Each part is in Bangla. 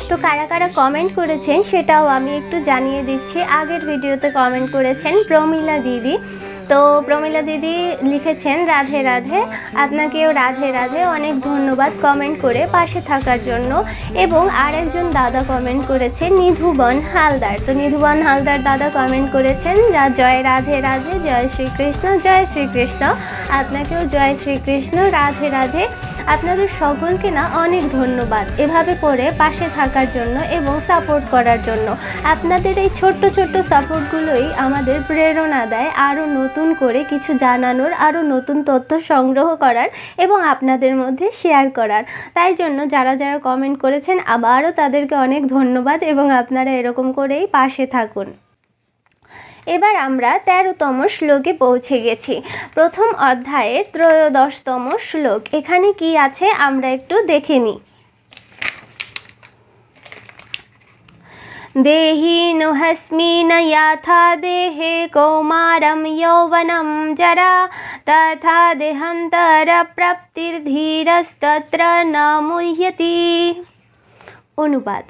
তো কারা কারা কমেন্ট করেছেন সেটাও আমি একটু জানিয়ে দিচ্ছি। আগের ভিডিওতে কমেন্ট করেছেন প্রমিলা দিদি। তো প্রমিলা দিদি লিখেছেন রাধে রাধে, আপনাকেও রাধে রাধে, অনেক ধন্যবাদ কমেন্ট করে পাশে থাকার জন্য। এবং আরেকজন দাদা কমেন্ট করেছে নিধুবন হালদার। তো নিধুবন হালদার দাদা কমেন্ট করেছেন জয় রাধে রাধে, জয় শ্রীকৃষ্ণ, জয় শ্রীকৃষ্ণ। আপনাকেও জয় শ্রীকৃষ্ণ, রাধে রাধে। আপনাদের সকলকে না অনেক ধন্যবাদ এভাবে করে পাশে থাকার জন্য এবং সাপোর্ট করার জন্য। আপনাদের এই ছোট্ট ছোট্ট সাপোর্টগুলোই আমাদের প্রেরণা দেয় আরও নতুন করে কিছু জানানোর, আরও নতুন তথ্য সংগ্রহ করার এবং আপনাদের মধ্যে শেয়ার করার। তাই জন্য যারা যারা কমেন্ট করেছেন আবারও তাদেরকে অনেক ধন্যবাদ এবং আপনারা এরকম করেই পাশে থাকুন। এবার আমরা 13তম শ্লোকে পৌঁছে গেছি। প্রথম অধ্যায়ের 13তম শ্লোক। এখানে কি আছে আমরা একটু দেখে নিই। দেহিনুহস্মিন যথা দেহে কৌমারম যৌবনম জরা তথা দেহান্তর প্রাপ্তির্ধীরস্তত্র ন মুহ্যতি। অনুবাদ: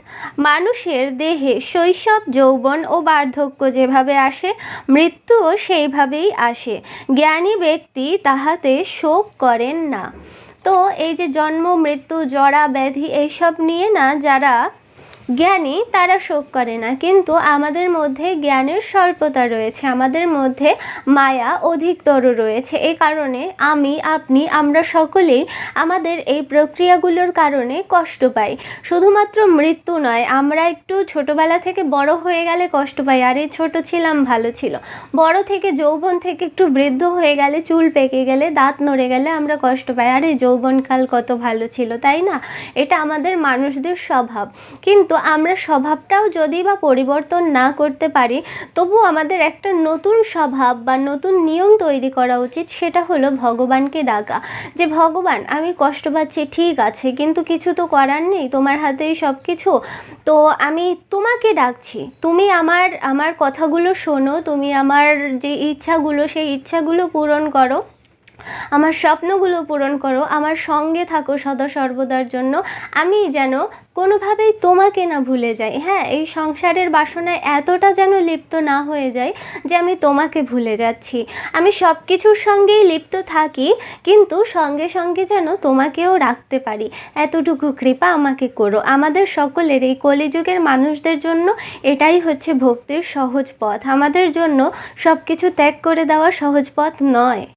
মানুষের দেহে শৈশব, যৌবন ও বার্ধক্য যেভাবে আসে, মৃত্যুও সেইভাবেই আসে। জ্ঞানী ব্যক্তি তাহাতে শোক করেন না। তো এই যে জন্ম, মৃত্যু, জরা, ব্যাধি এইসব নিয়ে না যারা জ্ঞানী তারা শোক করে না, কিন্তু আমাদের মধ্যে জ্ঞানের স্বল্পতা রয়েছে, আমাদের মধ্যে মায়া অধিকতর রয়েছে। এই কারণে আমি, আপনি, আমরা সকলেই আমাদের এই প্রক্রিয়াগুলোর কারণে কষ্ট পাই। শুধুমাত্র মৃত্যু নয়, আমরা একটু ছোটোবেলা থেকে বড় হয়ে গেলে কষ্ট পাই, আরে ছোট ছিলাম ভালো ছিল। বড় থেকে, যৌবন থেকে একটু বৃদ্ধ হয়ে গেলে, চুল পেকে গেলে, দাঁত নড়ে গেলে আমরা কষ্ট পাই, আরে যৌবনকাল কত ভালো ছিল, তাই না? এটা আমাদের মানুষদের স্বভাব। কিন্তু আমরা স্বভাবটাও যদি বা পরিবর্তন না করতে পারি, তবু আমাদের একটা নতুন স্বভাব বা নতুন নিয়ম তৈরি করা উচিত। সেটা হলো ভগবানকে ডাকা, যে ভগবান আমি কষ্ট পাচ্ছি ঠিক আছে, কিন্তু কিছু তো করার নেই, তোমার হাতেই সব কিছু। তো আমি তোমাকে ডাকছি, তুমি আমার কথাগুলো শোনো, তুমি আমার যে ইচ্ছাগুলো সেই ইচ্ছাগুলো পূরণ করো, আমার স্বপ্নগুলো পূরণ করো, আমার সঙ্গে থাকো সদা সর্বদার জন্য। আমি যেন কোনোভাবেই তোমাকে না ভুলে যাই। হ্যাঁ, এই সংসারের বাসনায় এতটা যেন লিপ্ত না হয়ে যায় যে আমি তোমাকে ভুলে যাচ্ছি। আমি সব কিছুর সঙ্গেই লিপ্ত থাকি, কিন্তু সঙ্গে সঙ্গে যেন তোমাকেও রাখতে পারি, এতটুকু কৃপা আমাকে করো। আমাদের সকলের, এই কলিযুগের মানুষদের জন্য এটাই হচ্ছে ভক্তির সহজ পথ। আমাদের জন্য সব কিছু ত্যাগ করে দেওয়া সহজ পথ নয়।